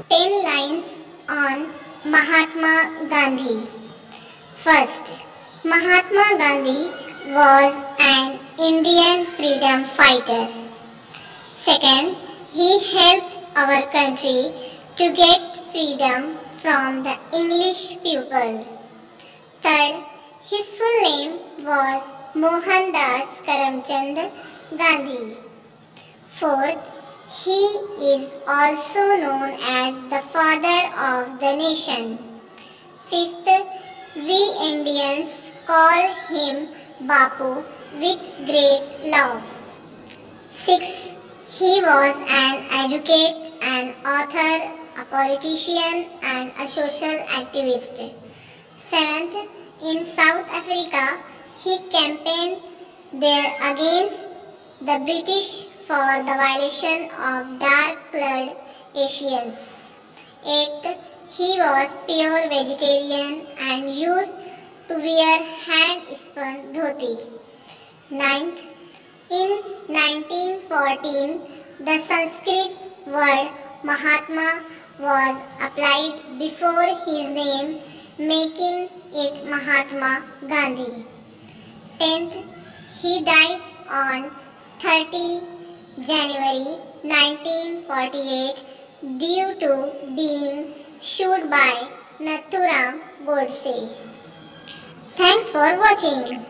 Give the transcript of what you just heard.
10 lines on Mahatma Gandhi. First, Mahatma Gandhi was an Indian freedom fighter. Second, he helped our country to get freedom from the English people. Third, his full name was Mohandas Karamchand Gandhi. Fourth, he is also known as the father of the nation. Fifth, we Indians call him Bapu with great love. Sixth, he was an advocate, an author, a politician and a social activist. Seventh, in South Africa, he campaigned there against the British for the violation of dark-blood Asians. Eighth, he was pure vegetarian and used to wear hand-spun dhoti. Ninth, in 1914, the Sanskrit word Mahatma was applied before his name, making it Mahatma Gandhi. 10th, he died on 30 January 1948 due to being shot by Nathuram Godse. Thanks for watching.